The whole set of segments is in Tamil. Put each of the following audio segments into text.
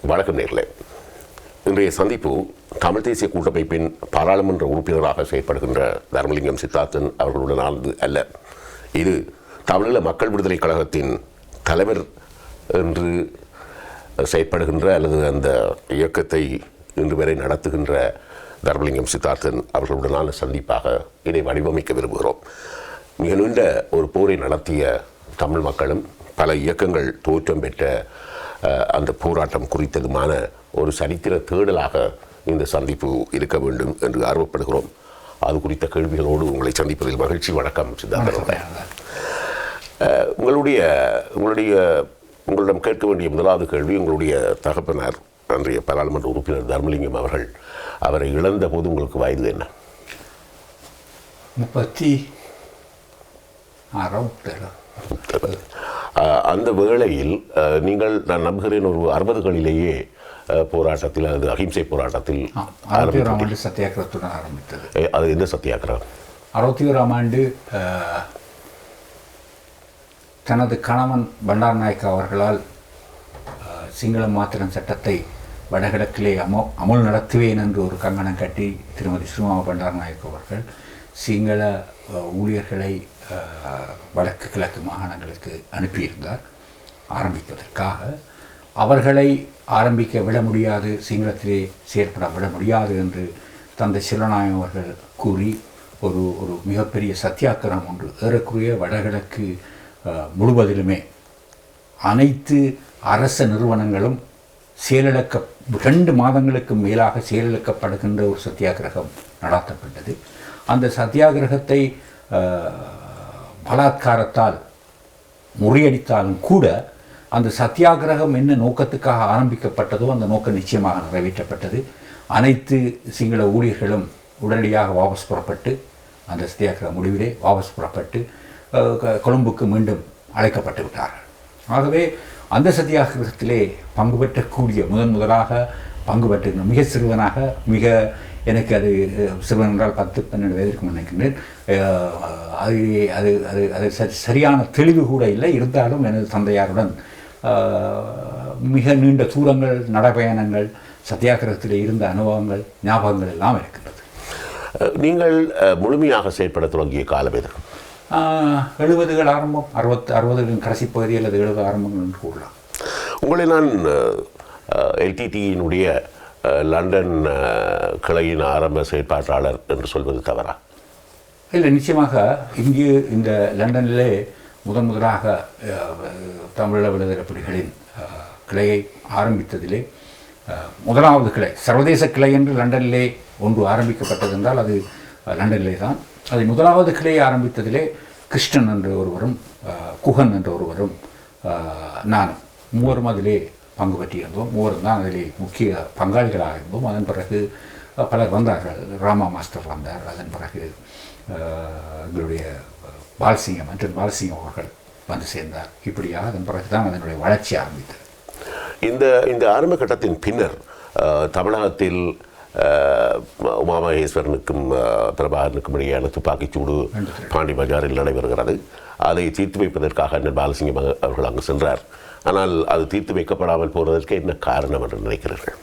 வணக்கம் நேர்களே. இன்றைய சந்திப்பு தமிழ் தேசிய கூட்டமைப்பின் பாராளுமன்ற உறுப்பினராக செயற்படுகின்ற தர்மலிங்கம் சித்தார்த்தன் அவர்களுடனானது அல்ல. இது தமிழீழ மக்கள் விடுதலை கழகத்தின் தலைவர் என்று செயற்படுகின்ற அல்லது அந்த இயக்கத்தை இன்று வரை நடத்துகின்ற தர்மலிங்கம் சித்தார்த்தன் அவர்களுடனான சந்திப்பாக இதை வடிவமைக்க விரும்புகிறோம். மிக நீண்ட ஒரு போரை நடத்திய தமிழ் மக்களும் பல இயக்கங்கள் தோற்றம் பெற்ற அந்த போராட்டம் குறித்ததுமான ஒரு சரித்திர தேடலாக இந்த சந்திப்பு இருக்க வேண்டும் என்று ஆர்வப்படுகிறோம். அது குறித்த கேள்விகளோடு உங்களை சந்திப்பதில் மகிழ்ச்சி. வணக்கம் சித்தார்த்தன். உங்களிடம் கேட்க வேண்டிய முதலாவது கேள்வி, உங்களுடைய தகப்பனார் அன்றைய பாராளுமன்ற உறுப்பினர் தர்மலிங்கம் அவர்கள், அவரை இழந்த போது உங்களுக்கு வயது என்ன? 36. அந்த வேளையில் நீங்கள், நான் நம்புகிறேன், ஒரு 60களிலேயே போராட்டத்தில், அது அகிம்சை போராட்டத்தில் 61ஆம் ஆண்டு சத்தியாகிரகத்துடன் ஆரம்பித்தது. அது எந்த சத்தியாகிரகம்? 61ஆம் ஆண்டு தனது கணவன் பண்டார் நாயக்கா அவர்களால் சிங்களம் மாத்திரம் சட்டத்தை வடகிழக்கிலே அமுல் நடத்துவேன் என்று ஒரு கங்கணம் கட்டி திருமதி ஸ்ரீமா பண்டார் நாயக் அவர்கள் சிங்கள ஊழியர்களை வடக்கு கிழக்கு மாகாணங்களுக்கு அனுப்பியிருந்தார் ஆரம்பிப்பதற்காக. அவர்களை ஆரம்பிக்க விட முடியாது, சிங்களத்திலே செயற்பட விட முடியாது என்று தந்தை சிவநாயகம் அவர்கள் கூறி ஒரு மிகப்பெரிய சத்தியாகிரகம் ஒன்று ஏறக்குறைய வடகிழக்கு முழுவதிலுமே அனைத்து அரச நிறுவனங்களும் செயலிழக்க 2 மாதங்களுக்கு மேலாக செயலிழக்கப்படுகின்ற ஒரு சத்தியாகிரகம் நடாத்தப்பட்டது. அந்த சத்தியாகிரகத்தை பலாத்காரத்தால் முறியடித்தாலும் கூட அந்த சத்தியாகிரகம் என்ன நோக்கத்துக்காக ஆரம்பிக்கப்பட்டதோ அந்த நோக்கம் நிச்சயமாக நிறைவேற்றப்பட்டது. அனைத்து சிங்கள ஊழியர்களும் உடனடியாக வாபஸ் புறப்பட்டு, அந்த சத்தியாகிரக முடிவிலே வாபஸ் புறப்பட்டு கொழும்புக்கு மீண்டும் அழைக்கப்பட்டு விட்டார்கள். ஆகவே அந்த சத்தியாகிரகத்திலே பங்கு பெற்றக்கூடிய முதலாக பங்கு பெற்ற மிக சிறுவனாக, எனக்கு அது சிறுவன் என்றால் 10-12 வயதிற்கு நினைக்கின்றேன். அது அது அது அது சரியான தெளிவு கூட இல்லை. இருந்தாலும் எனது தந்தையாருடன் மிக நீண்ட தூரங்கள், நடைபயணங்கள், சத்தியாகிரகத்தில் இருந்த அனுபவங்கள், ஞாபகங்கள் எல்லாம் இருக்கின்றது. நீங்கள் முழுமையாக செயற்பட தொடங்கிய காலம் எது? 70கள் ஆரம்பம், 60களின் கடைசி பகுதி அல்லது 70 ஆரம்பங்கள் என்று கூறலாம். உங்களை நான் எல்டிடியினுடைய லண்டன் கிளையின் ஆரம்ப செயற்பாட்டாளர் என்று சொல்வது தவறா? இல்லை, நிச்சயமாக இங்கு இந்த லண்டனிலே முதலாக தமிழீழ விடுதலை புலிகளின் கிளையை ஆரம்பித்ததிலே முதலாவது கிளை, சர்வதேச கிளை என்று லண்டனிலே ஒன்று ஆரம்பிக்கப்பட்டது என்றால் அது லண்டனிலே தான். அதை முதலாவது கிளையை ஆரம்பித்ததிலே கிருஷ்ணன் என்ற ஒருவரும் குகன் என்ற ஒருவரும் நானும் மூவரும் அதிலே பங்கு பற்றியிருந்தோம். மூவரும் தான் அதிலே முக்கிய பங்காளிகளாக இருந்தோம். அதன் பிறகு பலர் வந்தார்கள். ராமா மாஸ்டர் வந்தார். அதன் பிறகு எங்களுடைய பாலசிங்கம் பாலசிங்கம் அவர்கள் வந்து சேர்ந்தார். இப்படியாக அதன் பிறகு தான் அதனுடைய வளர்ச்சி ஆரம்பித்தது. இந்த ஆரம்ப கட்டத்தின் பின்னர் தமிழகத்தில் உமாமகேஸ்வரனுக்கும் பிரபாகரனுக்கும் இடையேயான துப்பாக்கிச்சூடு பாண்டி பஜாரில் நடைபெறுகிறது. அதை தீர்த்து வைப்பதற்காக அண்ணன் பாலசிங்கம் அவர்கள் அங்கு சென்றார். ஆனால் அது தீர்த்து வைக்கப்படாமல் போவதற்கு என்ன காரணம் என்று நினைக்கிறீர்கள்?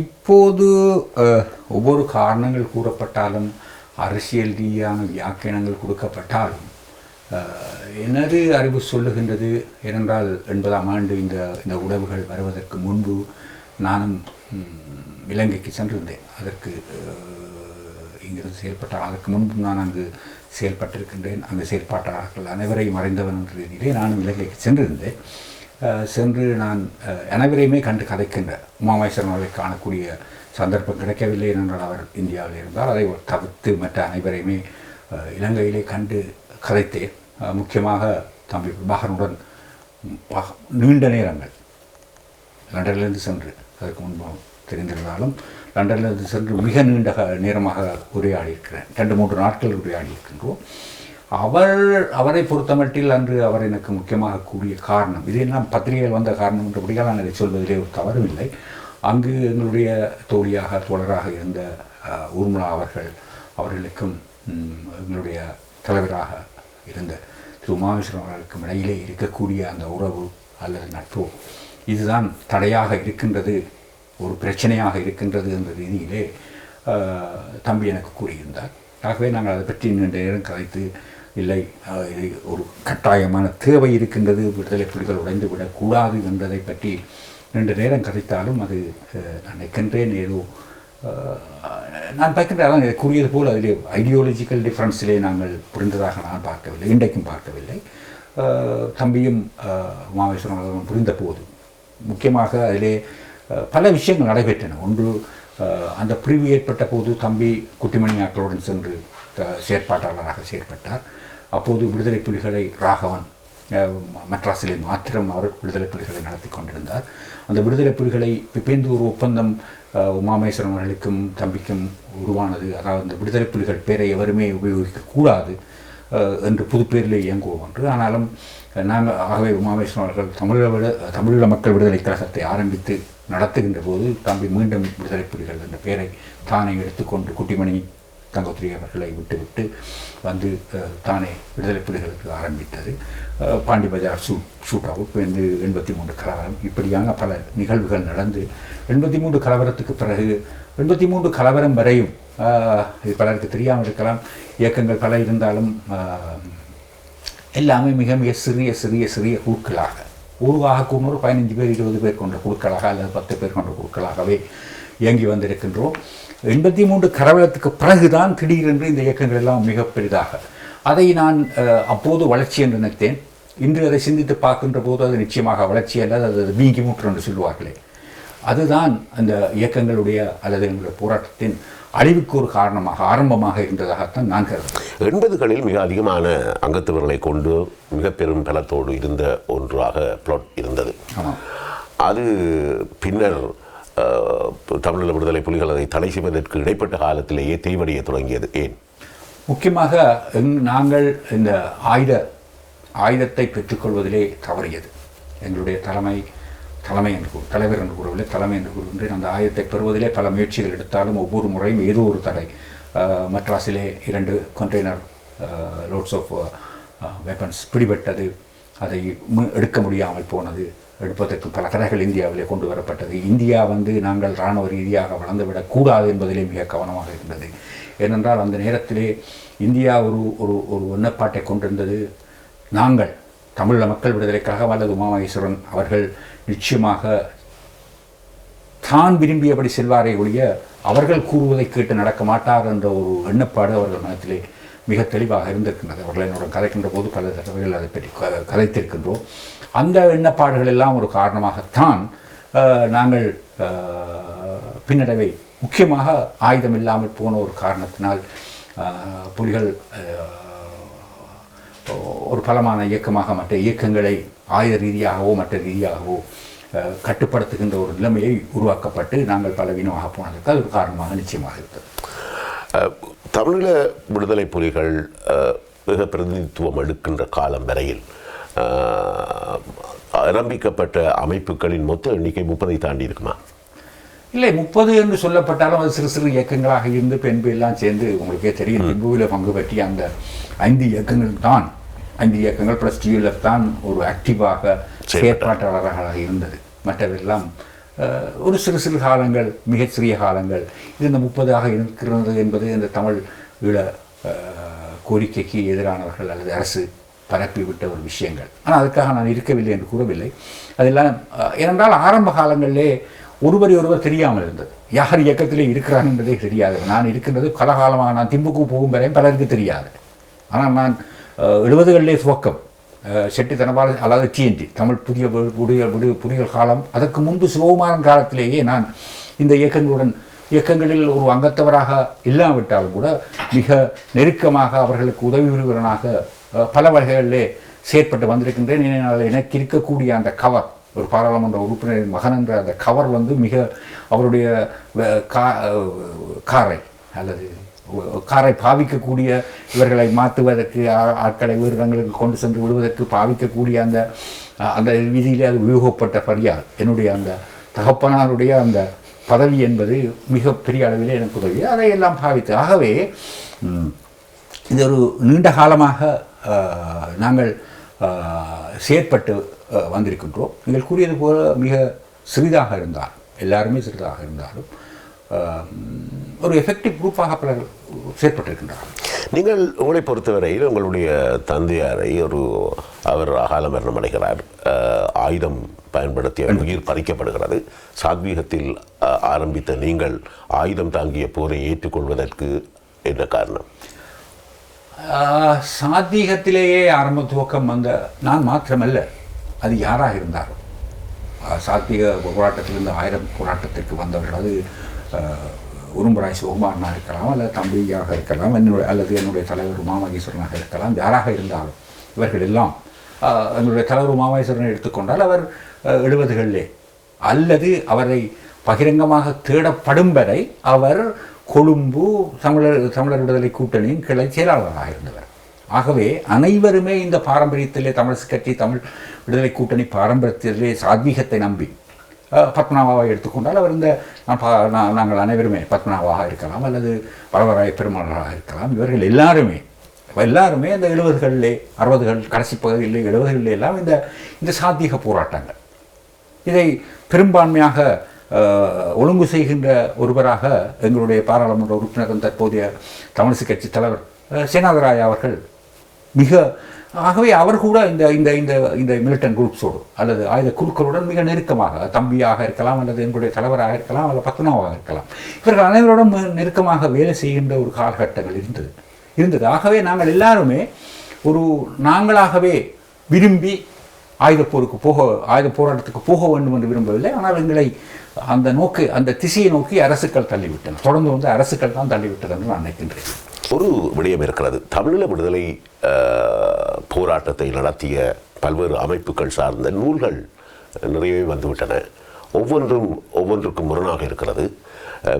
இப்போது ஒவ்வொரு காரணங்கள் கூறப்பட்டாலும், அரசியல் ரீதியான வியாக்கியானங்கள் கொடுக்கப்பட்டாலும், எனது அறிவு சொல்லுகின்றது. ஏனென்றால் 80ஆம் ஆண்டு இந்த உறவுகள் வருவதற்கு முன்பு நானும் இலங்கைக்கு சென்றிருந்தேன். அதற்கு இங்கிருந்து செயல்பட்டால் அதற்கு முன்பு நான் அங்கு செயல்பட்டிருக்கின்றேன். அங்கு செயல்பாட்டாளர்கள் அனைவரையும் அறிந்தவன் என்ற ரீதியிலே நானும் இலங்கைக்கு சென்றிருந்தேன். சென்று நான் அனைவரையுமே கண்டு கதைக்கின்ற உமாமேஸ்வரன் அவரை காணக்கூடிய சந்தர்ப்பம் கிடைக்கவில்லை. என்றால் அவர் இந்தியாவில் இருந்தால் அதை தவிர்த்து மற்ற அனைவரையுமே இலங்கையிலே கண்டு கதைத்தேன். முக்கியமாக தம்பி பிரபாகரனுடன் நீண்ட நேரங்கள் லண்டனிலிருந்து சென்று, அதற்கு முன்பு தெரிந்திருந்தாலும் லண்டனிலிருந்து சென்று மிக நீண்ட நேரமாக உரையாடி இருக்கிறேன். 2-3 நாட்கள் உரையாடி இருக்கின்றோம். அவரை பொறுத்தமட்டில் அன்று அவர் எனக்கு முக்கியமாக கூறிய காரணம், இதெல்லாம் பத்திரிகையில் வந்த காரணம் என்றபடியால் நான் இதை சொல்வதிலே ஒரு தவறும் இல்லை. அங்கு எங்களுடைய தோழராக இருந்த ஊர்மிளா அவர்களுக்கும் எங்களுடைய தலைவராக இருந்த திரு உமாமேஸ்வரன் அவர்களுக்கும் இடையிலே இருக்கக்கூடிய அந்த உறவு அல்லது நட்பு இதுதான் தடையாக இருக்கின்றது, ஒரு பிரச்சனையாக இருக்கின்றது என்ற ரீதியிலே தம்பி எனக்கு கூறியிருந்தார். ஆகவே நாங்கள் அதை பற்றி நீண்ட நேரம் கதைத்து, இல்லை இது ஒரு கட்டாயமான தேவை இருக்கின்றது, விடுதலை புலிகள் உடைந்து விடக்கூடாது என்பதை பற்றி நீண்ட நேரம் கதைத்தாலும் அது நான் நினைக்கின்றேன் ஏதோ நான் பார்க்கின்றேன் கூறியது போல் அதிலே ஐடியாலஜிக்கல் டிஃப்ரென்ஸிலே நாங்கள் புரிந்ததாக நான் பார்க்கவில்லை, இன்றைக்கும் பார்க்கவில்லை. தம்பியும் உமாமேஸ்வரன் புரிந்த போது முக்கியமாக அதிலே பல விஷயங்கள் நடைபெற்றன. ஒன்று, அந்த பிரிவு ஏற்பட்ட போது தம்பி குட்டிமணி ஆக்களுடன் சென்று செயற்பாட்டாளராக செயற்பட்டார். அப்போது விடுதலை புலிகளை ராகவன் மெட்ராஸிலே மாத்திரம் அவர் விடுதலை புலிகளை நடத்தி கொண்டிருந்தார். அந்த விடுதலை புலிகளை பிப்பேந்து ஒரு ஒப்பந்தம் உமாமேஸ்வரன் அவர்களுக்கும் தம்பிக்கும் உருவானது. அதாவது அந்த விடுதலை புலிகள் பேரை எவருமே உபயோகிக்கக்கூடாது என்று புது பேரில் இயங்குவோம் என்று. ஆனாலும் நாங்கள் ஆகவே உமாமேஸ்வரன் அவர்கள் தமிழீழ மக்கள் விடுதலை கழகத்தை ஆரம்பித்து நடத்துகின்ற போது தம்பி மீண்டும் விடுதலை புலிகள் என்ற பெயரை தானே எடுத்துக்கொண்டு குட்டிமணி தங்கத்துறை அவர்களை விட்டுவிட்டு வந்து தானே விடுதலை புலிகளுக்கு ஆரம்பித்தது. பாண்டி பஜார் ஷூட் அவுட், 83 கலவரம், இப்படியான பல நிகழ்வுகள் நடந்து 83 கலவரத்துக்கு பிறகு 83 கலவரம் வரையும் இது பலருக்கு தெரியாமல் இருக்கலாம், இயக்கங்கள் பல இருந்தாலும் எல்லாமே மிக மிக சிறிய சிறிய சிறிய குழுக்களாக, உருவாக கூடனூர் 15 பேர் 20 பேர் கொண்ட குழுக்களாக அல்லது 10 பேர் கொண்ட குழுக்களாகவே இயங்கி வந்திருக்கின்றோம். 83 கலவரத்துக்கு பிறகுதான் திடீரென்று இந்த இயக்கங்கள் எல்லாம் மிக பெரிதாக, அதை நான் அப்போது வளர்ச்சி என்று நினைத்தேன். இன்று அதை சிந்தித்து பார்க்கின்ற போது அது நிச்சயமாக வளர்ச்சி அல்லது அது வீங்கி மூற்று என்று சொல்லுவார்களே, அதுதான் அந்த இயக்கங்களுடைய அல்லது எங்களுடைய போராட்டத்தின் அழிவுக்கு ஒரு காரணமாக ஆரம்பமாக இருந்ததாகத்தான் நான் கருதுகிறேன். 80களில் மிக அதிகமான அங்கத்தவர்களை கொண்டு மிக பெரும் பலத்தோடு இருந்த ஒன்றாக பிளாட் இருந்தது. அது பின்னர் தமிழீழ விடுதலை புலிகள் அதை தடை செய்வதற்கு இடைப்பட்ட காலத்திலேயே தேய்வடைய தொடங்கியது. ஏன்? முக்கியமாக நாங்கள் இந்த ஆயுதத்தை பெற்றுக்கொள்வதிலே தவறியது. எங்களுடைய தலைவர் என்று கூறவில்லை, தலைமை என்று கூறுகின்றேன். அந்த ஆயுதத்தை பெறுவதிலே பல முயற்சிகள் எடுத்தாலும் ஒவ்வொரு முறையும் ஏதோ ஒரு தடை. மெட்ராஸிலே 2 கண்டெய்னர் லோட்ஸ் ஆஃப் வெப்பன்ஸ் பிடிபட்டது, அதை எடுக்க முடியாமல் போனது, எடுப்பதற்கு பல தடைகள் இந்தியாவிலே கொண்டு வரப்பட்டது. இந்தியா நாங்கள் இராணுவ ரீதியாக வளர்ந்துவிடக்கூடாது என்பதிலே மிக கவனமாக இருந்தது. ஏனென்றால் அந்த நேரத்திலே இந்தியா ஒரு எண்ணப்பாட்டை கொண்டிருந்தது, நாங்கள் தமிழீழ மக்கள் விடுதலைக்காக அல்லது உமாமகேஸ்வரன் அவர்கள் நிச்சயமாக தான் விரும்பியபடி செல்வாரை ஒழிய அவர்கள் கூறுவதை கேட்டு நடக்க மாட்டார் என்ற ஒரு எண்ணப்பாடு அவர்கள் மனத்திலே மிக தெளிவாக இருந்திருக்கின்றது. அவர்கள் என்னோட கதைக்கின்ற போது பல தடவைகள் அதை பற்றி கதைத்திருக்கின்றோம். அந்த எண்ணப்பாடுகள் எல்லாம் ஒரு காரணமாகத்தான் நாங்கள் பின்னடைவை, முக்கியமாக ஆயுதம் இல்லாமல் போன ஒரு காரணத்தினால் புலிகள் ஒரு பலமான இயக்கமாக மற்ற இயக்கங்களை ஆயுத ரீதியாகவோ மற்ற ரீதியாகவோ கட்டுப்படுத்துகின்ற ஒரு நிலைமையை உருவாக்கப்பட்டு நாங்கள் பலவீனமாக போனதற்கு அது ஒரு காரணமாக நிச்சயமாக இருந்தது. தமிழீழ விடுதலை புலிகள் மிக பிரதிநிதித்துவம் எடுக்கின்ற காலம் வரையில் ஆரம்பிக்கப்பட்ட அமைப்புகளின் மொத்த எண்ணிக்கை 30 தாண்டி இருக்குமா? இல்லை, 30 என்று சொல்லப்பட்டாலும் அது சிறு சிறு இயக்கங்களாக இருந்து பெண் எல்லாம் சேர்ந்து உங்களுக்கே தெரியும், திம்புவில் பங்கு பற்றிய அந்த 5 இயக்கங்கள் தான், 5 இயக்கங்கள் ப்ளஸ் டியூஎல்எஃப் தான் ஒரு ஆக்டிவாக செயற்பாட்டாளராக இருந்தது. மற்றவெல்லாம் ஒரு சிறு சிறு காலங்கள், மிகச் சிறிய காலங்கள். இது இந்த 30ஆக இருக்கிறது என்பது இந்த தமிழ் ஈழ கோரிக்கைக்கு எதிரானவர்கள் அல்லது அரசு பரப்பிவிட்ட ஒரு விஷயங்கள். ஆனால் அதுக்காக நான் இருக்கவில்லை என்று கூறவில்லை. அதெல்லாம் ஏனென்றால் ஆரம்ப காலங்களிலே ஒருவர் தெரியாமல் இருந்தது, யார் இயக்கத்திலே இருக்கிறான் என்பதே தெரியாது. நான் இருக்கின்றது கலகாலமாக, நான் திம்புக்கு போகும் வரையும் பலருக்கு தெரியாது. ஆனால் நான் 70களிலே துவக்கம் செட்டி தனபால் அதாவது டிஎன்டி தமிழ் புதிய காலம், அதற்கு முன்பு சிவகுமாரன் காலத்திலேயே நான் இந்த இயக்கங்களில் ஒரு அங்கத்தவராக இல்லாவிட்டாலும் கூட மிக நெருக்கமாக அவர்களுக்கு உதவி புரிவனாக பல வகைகளிலே செயற்பட்டு வந்திருக்கின்றேன். எனக்கு இருக்கக்கூடிய அந்த கவர், ஒரு பாராளுமன்ற உறுப்பினரின் மகன் என்ற அந்த கவர் மிக அவருடைய காரை பாவிக்கக்கூடிய, இவர்களை மாற்றுவதற்கு, ஆட்களை வேறு இடங்களுக்கு கொண்டு சென்று விடுவதற்கு பாவிக்கக்கூடிய அந்த விதியிலே அது உபயோகப்பட்ட பரியால் என்னுடைய அந்த தகப்பனாருடைய அந்த பதவி என்பது மிக பெரிய அளவிலே எனக்கு உதவி, அதையெல்லாம் பாவித்து. ஆகவே இது ஒரு நீண்ட காலமாக நாங்கள் செயற்பட்டு வந்திருக்கின்றோம். நீங்கள் கூறியது போல மிக சிறிதாக இருந்தாலும், எல்லாருமே சிறிதாக இருந்தாலும் ஒரு எஃபெக்டிவ் குரூப்பாக பலர் செயற்பட்டிருக்கின்றார்கள். நீங்கள் உங்களை பொறுத்தவரையில் உங்களுடைய தந்தையாரை அவர் அகால மரணம் அடைகிறார், ஆயுதம் பயன்படுத்திய உயிர் பறிக்கப்படுகிறது. சாத்வீகத்தில் ஆரம்பித்த நீங்கள் ஆயுதம் தாங்கிய போரை ஏற்றுக்கொள்வதற்கு என்ன காரணம்? சாத்வீகத்திலேயே ஆரம்ப துவக்கம் வந்த நான் மாத்திரமல்ல, அது யாராக இருந்தாலும் சாத்வீக போராட்டத்திலிருந்து 1000 போராட்டத்திற்கு வந்தவர்கள், அது உரும்பராய் சிவகுமாரனாக இருக்கலாம், அல்லது தம்பியாக இருக்கலாம், அல்லது என்னுடைய தலைவர் உமாமகேஸ்வரனாக இருக்கலாம், யாராக இருந்தாலும் இவர்கள் எல்லாம் என்னுடைய தலைவர் உமாமகேஸ்வரனை எடுத்துக்கொண்டால் அவர் 70களிலே அல்லது அவரை பகிரங்கமாக தேடப்படும் வரை அவர் கொழும்பு தமிழர் விடுதலை கூட்டணியின் கிளை செயலாளராக இருந்தவர். ஆகவே அனைவருமே இந்த பாரம்பரியத்திலே தமிழ் கட்சி தமிழ் விடுதலை கூட்டணி பாரம்பரியத்திலே சாத்வீகத்தை நம்பி பத்மநாபாவை எடுத்துக்கொண்டால் அவர் நாங்கள் அனைவருமே பத்மநாபாக இருக்கலாம் அல்லது வரவராய பெருமாளாக இருக்கலாம். இவர்கள் எல்லாருமே இந்த 70களிலே 60கள் கடைசி பகுதியில் 70களில் எல்லாம் இந்த சாத்வீக போராட்டங்கள் இதை பெரும்பான்மையாக ஒழுங்கு செய்கின்ற ஒருவராக எங்களுடைய பாராளுமன்ற உறுப்பினரும் தற்போதைய தமிழிசை கட்சி தலைவர் சேனாதராய அவர்கள் ஆகவே அவர் கூட இந்த மிலிட்டன் குரூப்ஸோடு அல்லது ஆயுத குழுக்களுடன் மிக நெருக்கமாக, தம்பியாக இருக்கலாம் அல்லது எங்களுடைய தலைவராக இருக்கலாம் அல்லது பத்மநாபாக இருக்கலாம், இவர்கள் அனைவருடன் நெருக்கமாக வேலை செய்கின்ற ஒரு காலகட்டங்கள் இருந்தது. ஆகவே நாங்கள் எல்லாருமே நாங்களாகவே விரும்பி ஆயுத போராட்டத்துக்கு போக வேண்டும் என்று விரும்பவில்லை. ஆனால் எங்களை அந்த திசையை நோக்கி அரசுகள் தள்ளிவிட்டன. தொடர்ந்து அரசுகள் தான் தள்ளிவிட்டது என்று நான் நினைக்கின்றேன். ஒரு விடயம் இருக்கிறது. தமிழீழ விடுதலை போராட்டத்தை நடத்திய பல்வேறு அமைப்புகள் சார்ந்த நூல்கள் நிறையவே வந்துவிட்டன. ஒவ்வொன்றுக்கும் முரணாக இருக்கிறது.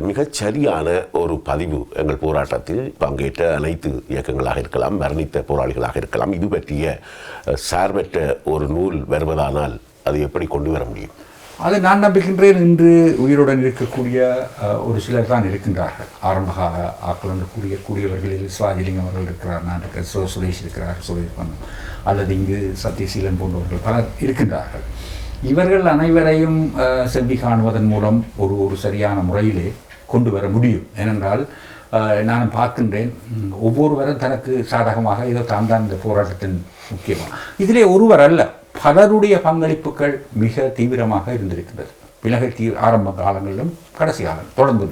மிகச் சரியான ஒரு பதிவு எங்கள் போராட்டத்தில் பங்கேற்ற அனைத்து இயக்கங்களாக இருக்கலாம், மரணித்த போராளிகளாக இருக்கலாம், இது பற்றிய சார்பற்ற ஒரு நூல் வருவதானால் அது எப்படி கொண்டு வர முடியும்? அதை நான் நம்புகின்றேன். இன்று உயிருடன் இருக்கக்கூடிய ஒரு சிலர் தான் இருக்கின்றார்கள். ஆரம்பகால ஆக்கள் என்று கூடியவர்களில் சுவாஜிலிங்கம் அவர்கள் இருக்கிறார், நான் இருக்கிற சுரேஷ் இருக்கிறார், சுரேஷ் பண்ணம் அல்லது இங்கு சத்யசீலன் போன்றவர்கள் பலர் இருக்கின்றார்கள். இவர்கள் அனைவரையும் செவ்வி காணுவதன் மூலம் ஒரு சரியான முறையிலே கொண்டு வர முடியும். ஏனென்றால் நான் பார்க்கின்றேன், ஒவ்வொருவரும் தனக்கு சாதகமாக ஏதோ தான் இந்த போராட்டத்தின் முக்கியமாக இதிலே ஒருவர் அல்ல, பலருடைய பங்களிப்புகள் மிக தீவிரமாக இருந்திருக்கின்றது. ஆரம்ப காலங்களிலும் கடைசி காலம் தொடர்ந்து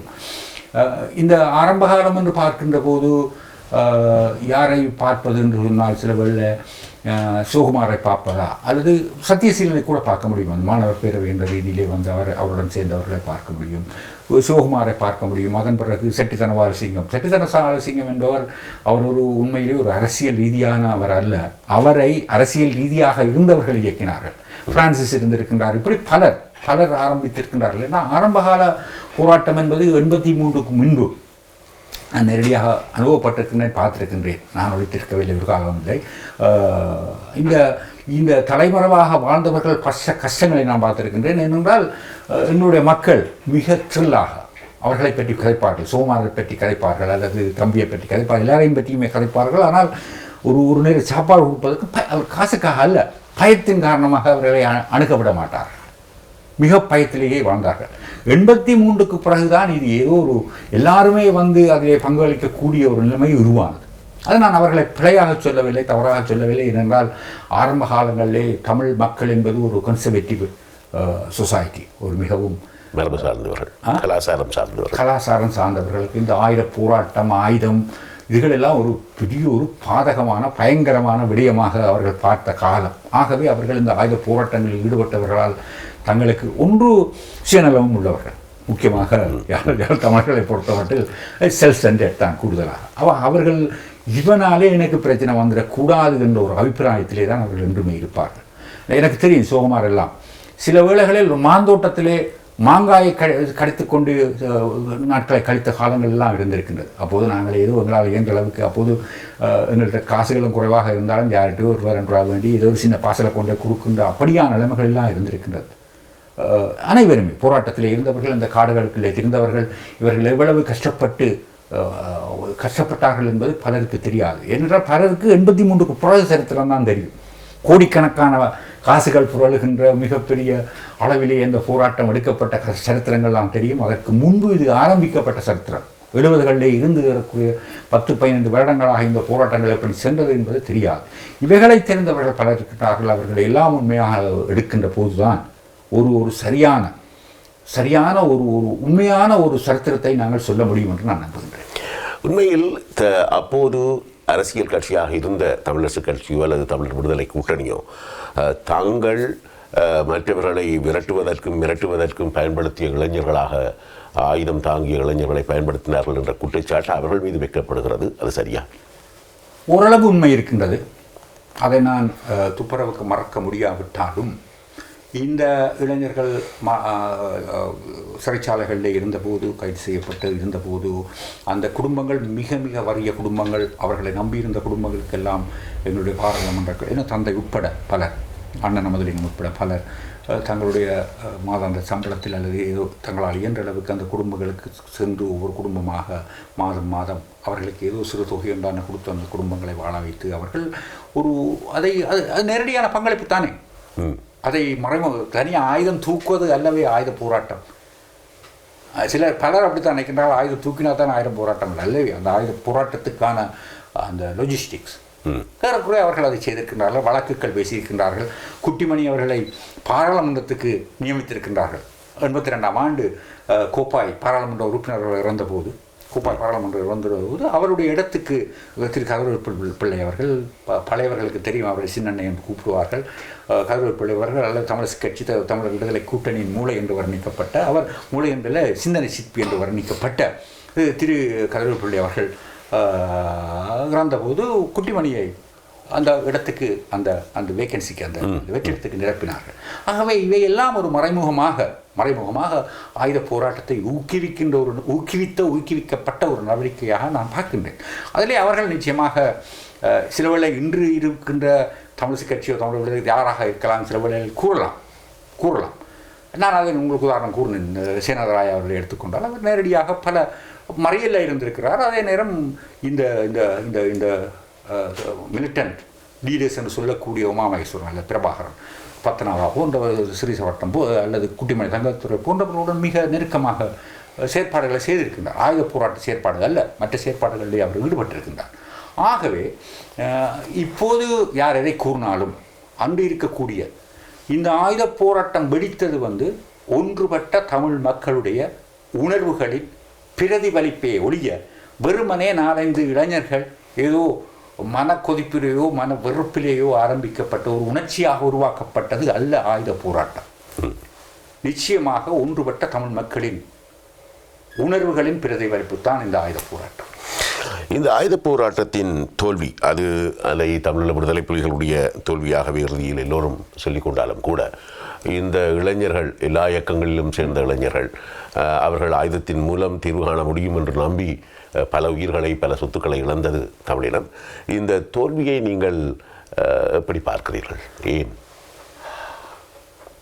இந்த ஆரம்ப காலம் என்று பார்க்கின்ற போது யாரை பார்ப்பது என்று சொன்னால் சில வேளை சிவகுமாரை பார்ப்பதா அல்லது சத்யசீலனை கூட பார்க்க முடியும். அந்த மாணவர் பேரவை என்ற ரீதியிலே அவருடன் சேர்ந்தவர்களை பார்க்க முடியும், சிவகுமாரை பார்க்க முடியும். அதன் பிறகு செட்டித்தனவாரசிங்கம் என்பவர் அவர் உண்மையிலே ஒரு அரசியல் ரீதியானவர் அல்ல, அவரை அரசியல் ரீதியாக இருந்தவர்கள் இயக்கினார்கள். பிரான்சிஸ் இருந்திருக்கின்றார், இப்படி பலர் ஆரம்பித்திருக்கின்றார்கள். ஏன்னா ஆரம்பகால போராட்டம் என்பது 83க்கு முன்பு நான் நேரடியாக அனுபவப்பட்டிருக்கின்றேன், பார்த்திருக்கின்றேன். நான் ஒழித்திருக்கவில்லை, ஒரு காலம் இல்லை. இந்த தலைமறைவாக வாழ்ந்தவர்கள் கஷ்டங்களை நான் பார்த்திருக்கின்றேன். ஏனென்றால் என்னுடைய மக்கள் மிக த்ரில்லாக அவர்களை பற்றி கதைப்பார்கள், சோமாரை பற்றி கதைப்பார்கள் அல்லது தம்பியை பற்றி கதைப்பார்கள், எல்லாரையும் பற்றியுமே கதைப்பார்கள். ஆனால் ஒரு நேரம் சாப்பாடு கொடுப்பதற்கு அவர் காசுக்காக அல்ல, பயத்தின் காரணமாக அவர்களை அணுகவிட மாட்டார்கள். மிக பயத்திலேயே வாழ்ந்தார்கள். 83க்கு பிறகுதான் இது ஏதோ எல்லாருமே அதிலே பங்களிக்கக்கூடிய ஒரு நிலைமை உருவானது. அதை நான் அவர்களை பிழையாக சொல்லவில்லை, தவறாக சொல்லவில்லை. ஏனென்றால் ஆரம்ப காலங்களிலே தமிழ் மக்கள் என்பது ஒரு கன்சர்வேட்டிவ் சொசைட்டி, ஒரு மிகவும் மரபு சார்ந்தவர்கள், கலாச்சாரம் சார்ந்தவர்களுக்கு இந்த போராட்டம், ஆயுதம் இதுகளெல்லாம் ஒரு பாதகமான பயங்கரமான விடயமாக அவர்கள் பார்த்த காலம். ஆகவே அவர்கள் இந்த ஆயுத போராட்டங்களில் ஈடுபட்டவர்களால் தங்களுக்கு சுயநலமும் உள்ளவர்கள், முக்கியமாக யார் தமிழர்களை பொறுத்தமட்டில் செல்ஃப் சென்டர்ட் தான் கூடுதலாக. அவர்கள் இவனாலே எனக்கு பிரச்சனை வந்துடக்கூடாது என்ற ஒரு அபிப்பிராயத்திலே தான் அவர்கள் என்றுமே இருப்பார்கள். எனக்கு தெரியும், சோகமார் எல்லாம் சில வேளைகளில் மாந்தோட்டத்திலே மாங்காயை கடித்து கொண்டு நாட்களை கழித்த காலங்கள் எல்லாம் இருந்திருக்கின்றது. அப்போது நாங்கள் ஏதோ எங்களால் இயன்ற அளவுக்கு, அப்போது எங்கள்கிட்ட காசுகளும் குறைவாக இருந்தாலும் யார்கிட்டையோ ஒரு ரூபா வேண்டி ஏதோ ஒரு சின்ன பாசலை கொண்டு கொடுக்கின்ற அப்படியான நிலைமைகள் எல்லாம் இருந்திருக்கின்றது. அனைவருமே போராட்டத்தில் இருந்தவர்கள், இந்த காடுகளுக்குள்ளே இருந்தவர்கள், இவர்கள் எவ்வளவு கஷ்டப்பட்டார்கள் என்பது பலருக்கு தெரியாது. ஏனென்றால் பலருக்கு 83க்கு பிறகு சரித்திரம் தான் தெரியும். கோடிக்கணக்கான காசுகள் புரளுகின்ற மிகப்பெரிய அளவிலே இந்த போராட்டம் எடுக்கப்பட்ட சரித்திரங்கள்லாம் தெரியும். அதற்கு முன்பு இது ஆரம்பிக்கப்பட்ட சரித்திரம். 70களிலே இருந்து வரக்கூடிய 10-15 வருடங்களாக இந்த போராட்டங்கள் எப்படி சென்றது என்பது தெரியாது. இவைகளை தெரிந்தவர்கள் பலர் இருக்கிறார்கள். அவர்கள் எல்லாம் உண்மையாக எடுக்கின்ற போதுதான் ஒரு சரியான ஒரு உண்மையான ஒரு சரித்திரத்தை நாங்கள் சொல்ல முடியும் என்று நான் நம்புகின்றேன். உண்மையில் அப்போது அரசியல் கட்சியாக இருந்த தமிழரசு கட்சியோ அல்லது தமிழர் விடுதலை கூட்டணியோ தாங்கள் மற்றவர்களை விரட்டுவதற்கும் மிரட்டுவதற்கும் பயன்படுத்திய இளைஞர்களாக ஆயுதம் தாங்கிய இளைஞர்களை பயன்படுத்தினார்கள் என்ற குற்றச்சாட்டு அவர்கள் மீது வைக்கப்படுகிறது. அது சரியா? ஓரளவு உண்மை இருக்கின்றது. அதை நான் துப்புரவுக்கு மறக்க முடியாவிட்டாலும் இந்த இளைஞர்கள் சிறைச்சாலைகளில் இருந்தபோது, கைது செய்யப்பட்டு இருந்தபோது, அந்த குடும்பங்கள் மிக மிக வறிய குடும்பங்கள், அவர்களை நம்பியிருந்த குடும்பங்களுக்கெல்லாம் எங்களுடைய பாராளுமன்றங்கள், ஏன்னா தந்தை உட்பட பலர், அண்ணன் அமதலிங்கம் உட்பட பலர் தங்களுடைய மாதாந்த சம்பளத்தில் அல்லது ஏதோ தங்களால் இயன்ற அளவுக்கு அந்த குடும்பங்களுக்கு சென்று ஒவ்வொரு குடும்பமாக மாதம் மாதம் அவர்களுக்கு ஏதோ சிறு தொகை உண்டான கொடுத்து அந்த குடும்பங்களை வாழ வைத்து அவர்கள் அது நேரடியான பங்களிப்பு தானே. அதை தனியாக ஆயுதம் தூக்குவது அல்லவே ஆயுத போராட்டம். பலர் அப்படித்தான் நினைக்கின்றால் ஆயுதம் தூக்கினா தான் ஆயுதம் போராட்டம் அல்லவே. அந்த ஆயுத போராட்டத்துக்கான அந்த லொஜிஸ்டிக்ஸ் ஏறக்குறைய அவர்கள் அதை செய்திருக்கின்றார்கள். வழக்குகள் பேசியிருக்கின்றார்கள். குட்டிமணி அவர்களை பாராளுமன்றத்துக்கு நியமித்திருக்கின்றார்கள். 82ஆம் ஆண்டு கோப்பாய் பாராளுமன்ற உறுப்பினர்கள் இறந்தபோது, கோப்பாய் பாராளுமன்றம் இறந்தபோது அவருடைய இடத்துக்கு திரு கதிரவேல் பிள்ளை அவர்கள், பழையவர்களுக்கு தெரியும், அவரை சின்னண்ணை என்று கூப்பிடுவார்கள், கதிரவேல் பிள்ளை அவர்கள் அல்லது தமிழரசு கட்சி தமிழர் விடுதலை கூட்டணியின் மூளை என்று வர்ணிக்கப்பட்ட, அவர் மூளை என்றில் சிந்தனை சிற்பி என்று வர்ணிக்கப்பட்ட திரு கதிரவேல் பிள்ளை அவர்கள் இறந்தபோது குட்டிமணியை அந்த இடத்துக்கு அந்த வேக்கன்சிக்கு அந்த வெற்றிடத்துக்கு நிரப்பினார்கள். ஆகவே இவையெல்லாம் ஒரு மறைமுகமாக ஆயுத போராட்டத்தை ஊக்குவிக்கப்பட்ட ஒரு நடவடிக்கையாக நான் பார்க்கின்றேன். அதிலே அவர்கள் நிச்சயமாக சிலவேளை இன்று இருக்கின்ற தமிழரசு கட்சியோ தமிழ் விடுதலை யாராக இருக்கலாம், சிலவேளையில் கூறலாம். நான் அதை உங்களுக்கு உதாரணம் கூறினேன். சேனாதராய அவர்களை எடுத்துக்கொண்டால் அவர் நேரடியாக பல மறியலில் இருந்திருக்கிறார். அதே நேரம் இந்த இந்த இந்த இந்த மிலிட்டன்ட் லீடர்ஸ் என்று சொல்லக்கூடிய உமாமகேஸ்வரன் அல்லது பிரபாகரன் பத்மநாபா போன்ற சிறிசவட்டம் அல்லது குட்டிமணி தங்கத்துறை போன்றவர்களுடன் மிக நெருக்கமாக செயற்பாடுகளை செய்திருக்கின்றார். ஆயுத போராட்ட செயற்பாடுகள் அல்ல, மற்ற செயற்பாடுகளிலே அவர் ஈடுபட்டிருக்கின்றார். ஆகவே இப்போது யார் எதை கூறினாலும் அன்று இருக்கக்கூடிய இந்த ஆயுத போராட்டம் வெடித்தது ஒன்றுபட்ட தமிழ் மக்களுடைய உணர்வுகளின் பிரதிபலிப்பே ஒழிய வெறுமனே 4-5 இளைஞர்கள் ஏதோ மன கொதிப்பிலேயோ மன வெறுப்பிலேயோ ஆரம்பிக்கப்பட்ட ஒரு உணர்ச்சியாக உருவாக்கப்பட்டது அல்ல ஆயுத போராட்டம். நிச்சயமாக ஒன்றுபட்ட தமிழ் மக்களின் உணர்வுகளின் பிரதிபலிப்பு தான் இந்த ஆயுத போராட்டம். இந்த ஆயுத போராட்டத்தின் தோல்வி அதை தமிழீழ விடுதலை புலிகளுடைய தோல்வியாகவே இறுதியில் எல்லோரும் சொல்லிக் கொண்டாலும் கூட இந்த இளைஞர்கள், எல்லா இயக்கங்களிலும் சேர்ந்த இளைஞர்கள், அவர்கள் ஆயுதத்தின் மூலம் தீர்வு காண முடியும் என்று நம்பி பல உயிர்களை, பல சொத்துக்களை இழந்தது தமிழினம். இந்த தோல்வியை நீங்கள் எப்படி பார்க்கிறீர்கள்? ஏன்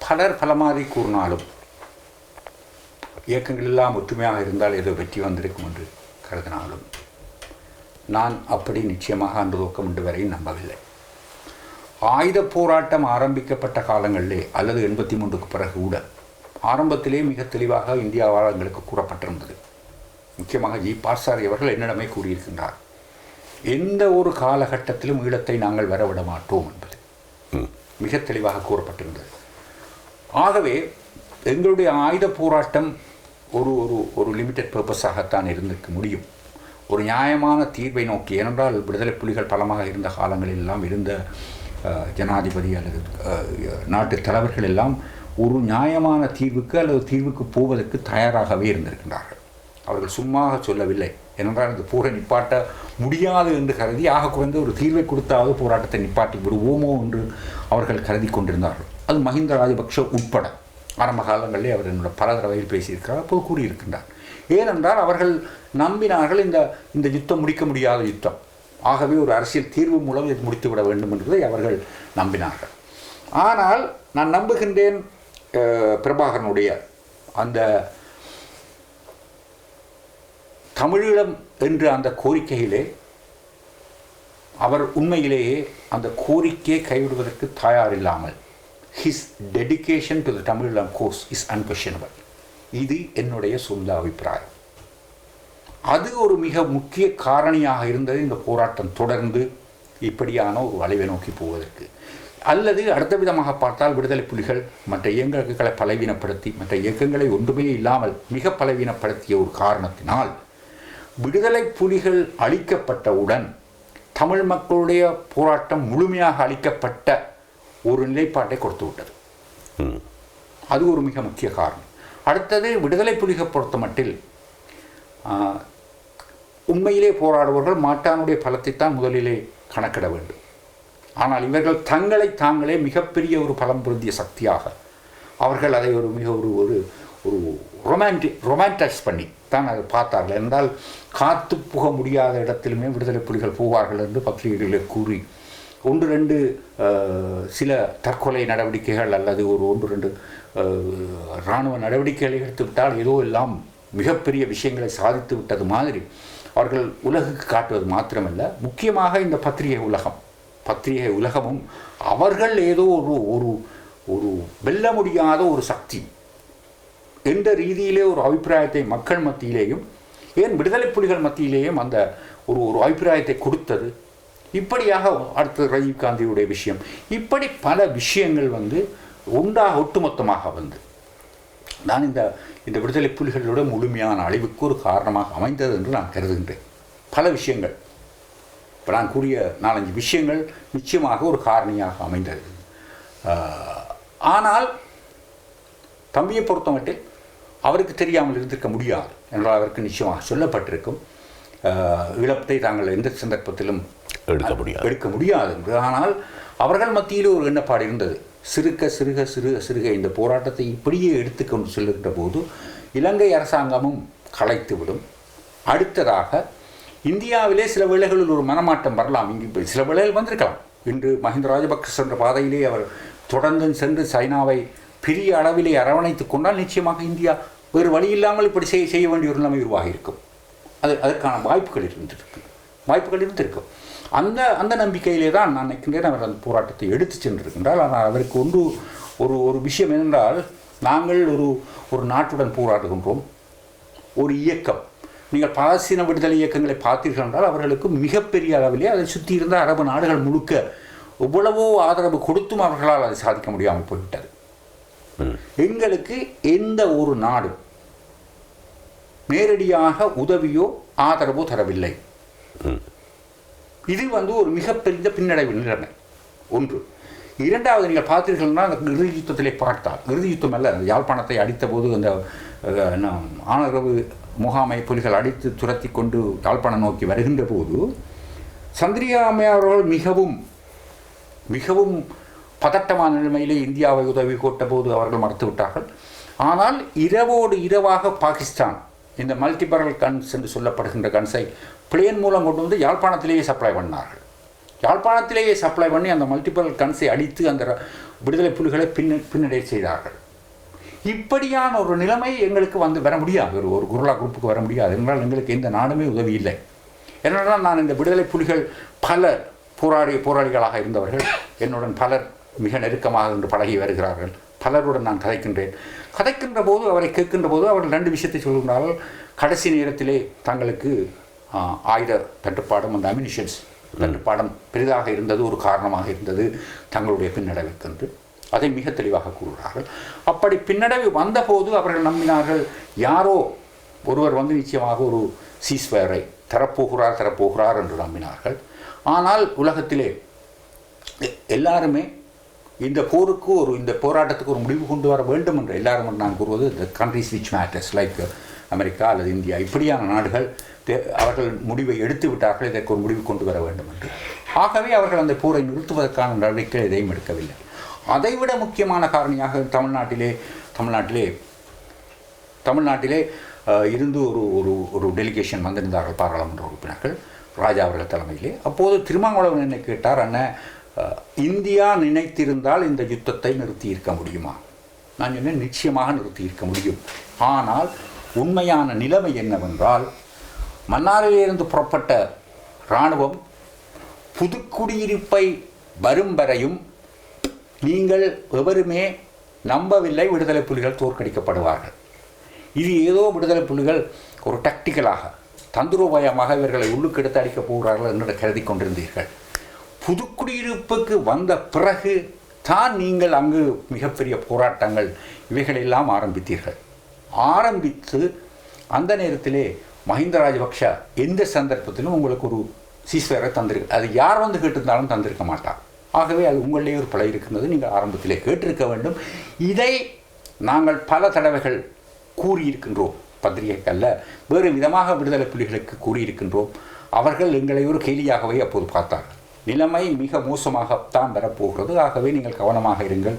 பலர் பலமாதிரி கூறினாலும் இயக்கங்கள் எல்லாம் ஒற்றுமையாக இருந்தால் ஏதோ வெற்றி வந்திருக்கும் என்று கருதினாலும் நான் அப்படி நிச்சயமாக அன்று துவக்கம் இன்று வரை நம்பவில்லை. ஆயுத போராட்டம் ஆரம்பிக்கப்பட்ட காலங்களிலே அல்லது 83க்கு பிறகு கூட ஆரம்பத்திலே மிக தெளிவாக இந்தியாவால் எங்களுக்கு கூறப்பட்டிருந்தது. முக்கியமாக ஜி பார்சாரி அவர்கள் என்னிடமே கூறியிருக்கின்றார், எந்த ஒரு காலகட்டத்திலும் ஈழத்தை நாங்கள் வரவிட மாட்டோம் என்பது மிக தெளிவாக கூறப்பட்டிருந்தது. ஆகவே எங்களுடைய ஆயுத போராட்டம் ஒரு லிமிட்டட் பர்பஸாகத்தான் இருந்திருக்க முடியும். ஒரு நியாயமான தீர்வை நோக்கி, ஏனென்றால் விடுதலை புலிகள் பலமாக இருந்த காலங்களில் எல்லாம் இருந்த ஜனாதிபதி அல்லது நாட்டு தலைவர்கள் எல்லாம் ஒரு நியாயமான தீர்வுக்கு அல்லது தீர்வுக்கு போவதற்கு தயாராகவே இருந்திருக்கின்றார்கள். அவர்கள் சும்மா சொல்லவில்லை. ஏனென்றால் இந்த போரை நிப்பாட்ட முடியாது என்று கருதி ஆக குறைந்த ஒரு தீர்வை கொடுத்தாவது போராட்டத்தை நிப்பாட்டி விடுவோமோ என்று அவர்கள் கருதி கொண்டிருந்தார்கள். அது மஹிந்த ராஜபக்ஷ உட்பட ஆரம்ப காலங்களிலே அவர் என்னோட பல தடவையில் பேசியிருக்கிறார், அப்போது கூறியிருக்கின்றார். ஏனென்றால் அவர்கள் நம்பினார்கள் இந்த யுத்தம் முடிக்க முடியாத யுத்தம், ஆகவே ஒரு அரசியல் தீர்வு மூலம் இதை முடித்துவிட வேண்டும் என்பதை அவர்கள் நம்பினார்கள். ஆனால் நான் நம்புகின்றேன் பிரபாகரனுடைய அந்த தமிழீழம் என்ற அந்த கோரிக்கையிலே அவர் உண்மையிலேயே அந்த கோரிக்கையை கைவிடுவதற்கு தயாரில்லாமல் his dedication to the Tamil cause is unquestionable. இது என்னுடைய சொந்த அபிப்பிராயம். அது ஒரு மிக முக்கிய காரணியாக இருந்தது இந்த போராட்டம் தொடர்ந்து இப்படியான ஒரு வளைவை நோக்கி போவதற்கு. அல்லது அடுத்த விதமாக பார்த்தால் விடுதலை புலிகள் மற்ற இயக்கங்களை பலவீனப்படுத்தி மற்ற இயக்கங்களை ஒன்றுமே இல்லாமல் மிக பலவீனப்படுத்திய ஒரு காரணத்தினால் விடுதலை புலிகள் அழிக்கப்பட்டவுடன் தமிழ் மக்களுடைய போராட்டம் முழுமையாக அழிக்கப்பட்ட ஒரு நிலைப்பாட்டை கொடுத்து விட்டது. அது ஒரு மிக முக்கிய காரணம். அடுத்தது விடுதலை புலிகள் பொறுத்த மட்டில் உண்மையிலே போராடுபவர்கள் மாட்டானுடைய பலத்தைத்தான் முதலிலே கணக்கிட வேண்டும். ஆனால் இவர்கள் தங்களை தாங்களே மிகப்பெரிய ஒரு பலம் பொருந்திய சக்தியாக அவர்கள் அதை ஒரு மிக ஒரு ஒரு ஒரு ரொமான்டைஸ் பண்ணி தான் அதை பார்த்தார்கள். என்றால் காத்து புக முடியாத இடத்திலுமே விடுதலை புலிகள் போவார்கள் என்று பத்திரிகைகளில் கூறி ஒன்று ரெண்டு சில தற்கொலை நடவடிக்கைகள் அல்லது ஒரு ஒன்று ரெண்டு இராணுவ நடவடிக்கைகளை எடுத்துவிட்டால் ஏதோ எல்லாம் மிகப்பெரிய விஷயங்களை சாதித்து விட்டது மாதிரி அவர்கள் உலகுக்கு காட்டுவது மாத்திரமல்ல, முக்கியமாக இந்த பத்திரிகை உலகமும் அவர்கள் ஏதோ ஒரு ஒரு ஒரு வெல்ல முடியாத ஒரு சக்தி என்ற ரீதியிலே ஒரு அபிப்பிராயத்தை மக்கள் மத்தியிலேயும் ஏன் விடுதலை புலிகள் மத்தியிலேயும் அந்த ஒரு ஒரு அபிப்பிராயத்தை கொடுத்தது. இப்படியாக அடுத்து ராஜீவ்காந்தியுடைய விஷயம், இப்படி பல விஷயங்கள் ஒட்டுமொத்தமாக நான் இந்த விடுதலை புலிகளோட முழுமையான அழிவுக்கு ஒரு காரணமாக அமைந்தது என்று நான் கருதுகின்றேன். பல விஷயங்கள் இப்போ நான் கூறிய 4-5 விஷயங்கள் நிச்சயமாக ஒரு காரணியாக அமைந்தது. ஆனால் தம்பியை பொறுத்தமட்டில் அவருக்கு தெரியாமல் இருந்திருக்க முடியாது என்றால் அவருக்கு நிச்சயமாக சொல்லப்பட்டிருக்கும். இழப்பத்தை தாங்கள் எந்த சந்தர்ப்பத்திலும் எடுக்க முடியாது என்று. ஆனால் அவர்கள் மத்தியில் ஒரு எண்ணப்பாடு இருந்தது. சிறுக இந்த போராட்டத்தை இப்படியே எடுத்துக்கொண்டு செல்லுகின்ற போது இலங்கை அரசாங்கமும் கலைத்துவிடும். அடுத்ததாக இந்தியாவிலே சில வேளைகளில் ஒரு மனமாட்டம் வரலாம். இங்கு சில வேளைகள் வந்திருக்கலாம். இன்று மஹிந்த ராஜபக்ஷ சென்ற பாதையிலே அவர் தொடர்ந்து சென்று சைனாவை பெரிய அளவிலே அரவணைத்துக் கொண்டால் நிச்சயமாக இந்தியா வேறு வழி இல்லாமல் இப்படி செய்ய வேண்டிய ஒரு நிலைமை உருவாகி இருக்கும். அதற்கான வாய்ப்புகள் இருந்திருக்கும். அந்த நம்பிக்கையிலே தான் நான் நினைக்கின்றேன் அவர் அந்த போராட்டத்தை எடுத்து சென்றிருக்கின்றார். ஆனால் அவருக்கு ஒரு விஷயம் என்னென்றால், நாங்கள் ஒரு நாட்டுடன் போராடுகின்றோம், ஒரு இயக்கம். நீங்கள் பாலஸ்தீன விடுதலை இயக்கங்களை பார்த்தீர்கள் என்றால் அவர்களுக்கு மிகப்பெரிய அளவிலே அதை சுற்றி இருந்த அரபு நாடுகள் முழுக்க எவ்வளவோ ஆதரவு கொடுத்தும் அவர்களால் அதை சாதிக்க முடியாமல் போய்விட்டது. எங்களுக்கு எந்த ஒரு நாடு நேரடியாக உதவியோ ஆதரவோ தரவில்லை. இது ஒரு மிகப்பெரிய பின்னடைவு நிலைமை ஒன்று. இரண்டாவது, நீங்கள் பார்த்தீர்கள்னா அந்த இறுதி யுத்தத்திலே பார்த்தால், இறுதி யுத்தம் அல்ல, யாழ்ப்பாணத்தை அடித்த போது அந்த ஆனரவு முகாமை புலிகள் அடித்து துரத்தி கொண்டு யாழ்ப்பாணம் நோக்கி வருகின்ற போது சந்திரிகா அம்மையார் அவர்கள் மிகவும் மிகவும் பதட்டமான நிலைமையிலே இந்தியாவை உதவி கோட்ட போது அவர்கள் மறுத்துவிட்டார்கள். ஆனால் இரவோடு இரவாக பாகிஸ்தான் இந்த மல்டிபரல் கன்ஸ் என்று சொல்லப்படுகின்ற கன்ஸை பிளேன் மூலம் கொண்டு வந்து யாழ்ப்பாணத்திலேயே சப்ளை பண்ணார்கள். யாழ்ப்பாணத்திலேயே சப்ளை பண்ணி அந்த மல்டிபரல் கன்ஸை அடித்து அந்த விடுதலை புலிகளை பின்னடை செய்தார்கள். இப்படியான ஒரு நிலைமை எங்களுக்கு வர முடியாது, ஒரு குருலா குரூப்புக்கு வர முடியாது. என்றால் எங்களுக்கு எந்த நாடுமே உதவி இல்லை. என்னென்னால் நான் இந்த விடுதலை புலிகள் பல போராளிகளாக இருந்தவர்கள் என்னுடன் பலர் மிக நெருக்கமாக இன்று பழகி வருகிறார்கள். பலருடன் நான் கதைக்கின்ற போது அவரை கேட்கின்ற போது அவர்கள் 2 விஷயத்தை சொல்கின்றார்கள். கடைசி நேரத்திலே தங்களுக்கு ஆயுத தட்டுப்பாடும் அந்த அம்யூனிஷன்ஸ் தட்டுப்பாடும் பெரிதாக இருந்தது, ஒரு காரணமாக இருந்தது தங்களுடைய பின்னடைவுக்கு என்று அதை மிக தெளிவாக கூறுகிறார்கள். அப்படி பின்னடைவு வந்தபோது அவர்கள் நம்பினார்கள் யாரோ ஒருவர் நிச்சயமாக ஒரு சீஸ்ஃபயரை தரப்போகிறார் என்று நம்பினார்கள். ஆனால் உலகத்திலே எல்லாருமே இந்த போருக்கு இந்த போராட்டத்துக்கு ஒரு முடிவு கொண்டு வர வேண்டும் என்று எல்லாரும் நான் கூறுவது the countries which matters like America அல்லது இந்தியா, இப்படியான நாடுகள் அவர்கள் முடிவை எடுத்து விட்டார்கள், இதற்கு ஒரு முடிவு கொண்டு வர வேண்டும் என்று. ஆகவே அவர்கள் அந்த போரை நிறுத்துவதற்கான நடவடிக்கை எதையும் எடுக்கவில்லை. அதைவிட முக்கியமான காரணியாக தமிழ்நாட்டிலே இருந்து ஒரு டெலிகேஷன் வந்திருந்தார்கள் பாராளுமன்ற உறுப்பினர்கள் ராஜா அவர்கள் தலைமையிலே. அப்போது திருமாவளவன் என்ன கேட்டார், அண்ணன் இந்தியா நினைத்திருந்தால் இந்த யுத்தத்தை நிறுத்தி இருக்க முடியுமா? நான் சொன்னேன், நிச்சயமாக நிறுத்தி இருக்க முடியும். ஆனால் உண்மையான நிலைமை என்னவென்றால், மன்னாரிலிருந்து புறப்பட்ட இராணுவம் புதுக்குடியிருப்பை வரும் வரையும் நீங்கள் எவருமே நம்பவில்லை விடுதலை புலிகள் தோற்கடிக்கப்படுவார்கள். இது ஏதோ விடுதலை புலிகள் ஒரு டாக்டிக்கலாக தந்திரோபாயமாக இவர்களை உள்ளுக்கு எடுத்து அடிக்கப் போகிறார்கள் என்று கருதி கொண்டிருந்தீர்கள். புதுக்குடியிருப்புக்கு வந்த பிறகு தான் நீங்கள் அங்கு மிகப்பெரிய போராட்டங்கள் இவைகளெல்லாம் ஆரம்பித்தீர்கள். ஆரம்பித்து அந்த நேரத்திலே மஹிந்த ராஜபக்ஷ எந்த சந்தர்ப்பத்திலும் உங்களுக்கு ஒரு சீஸ்வரை தந்திருக்கு, அது யார் வந்து கேட்டிருந்தாலும் தந்திருக்க மாட்டார். ஆகவே அது உங்களிலே ஒரு பிழை இருக்கின்றது, நீங்கள் ஆரம்பத்திலே கேட்டிருக்க வேண்டும். இதை நாங்கள் பல தடவைகள் கூறியிருக்கின்றோம், பத்திரிகைகளில் வேறு விதமாக விடுதலை புலிகளுக்கு கூறியிருக்கின்றோம். அவர்கள் எங்களை ஒரு கேலியாகவே அப்போது பார்த்தார்கள். நிலைமை மிக மோசமாகத்தான் வரப்போகிறது, ஆகவே நீங்கள் கவனமாக இருங்கள்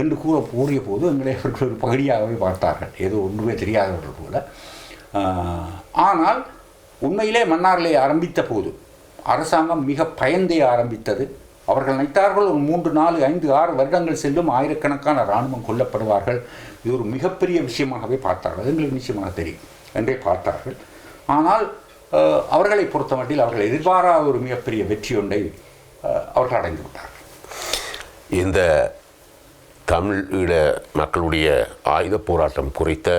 என்று கூறிய போது எங்களை அவர்கள் ஒரு பகுதியாகவே பார்த்தார்கள், ஏதோ ஒன்றுமே தெரியாதவர்கள் போல. ஆனால் உண்மையிலே மன்னாரிலே ஆரம்பித்த போது அரசாங்கம் மிக பயந்தே ஆரம்பித்தது. அவர்கள் நினைத்தார்கள் ஒரு 3, 4, 5, 6 வருடங்கள் செல்லும் ஆயிரக்கணக்கான இராணுவம் கொல்லப்படுவார்கள், இது ஒரு மிகப்பெரிய விஷயமாகவே பார்த்தார்கள், எங்களுக்கு நிச்சயமாக தெரியும் என்றே பார்த்தார்கள். ஆனால் அவர்களை பொறுத்தமட்டில் அவர்கள் எதிர்பாராத ஒரு மிகப்பெரிய வெற்றி ஒன்றை அவர்கள் அடைந்து விட்டார்கள். இந்த தமிழீழ மக்களுடைய ஆயுத போராட்டம் குறித்த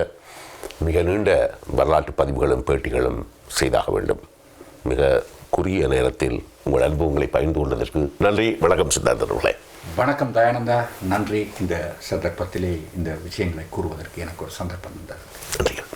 மிக நீண்ட வரலாற்று பதிவுகளும் பேட்டிகளும் செய்தாக வேண்டும். மிக குறுகிய நேரத்தில் உங்கள் அனுபவங்களை பகிர்ந்து கொண்டதற்கு நன்றி. வணக்கம் சித்தார்த்தன் அவர்களே. வணக்கம் தயானந்தா, நன்றி. இந்த சந்தர்ப்பத்திலே இந்த விஷயங்களை கூறுவதற்கு எனக்கு ஒரு சந்தர்ப்பம் இருந்தது. நன்றிகள்.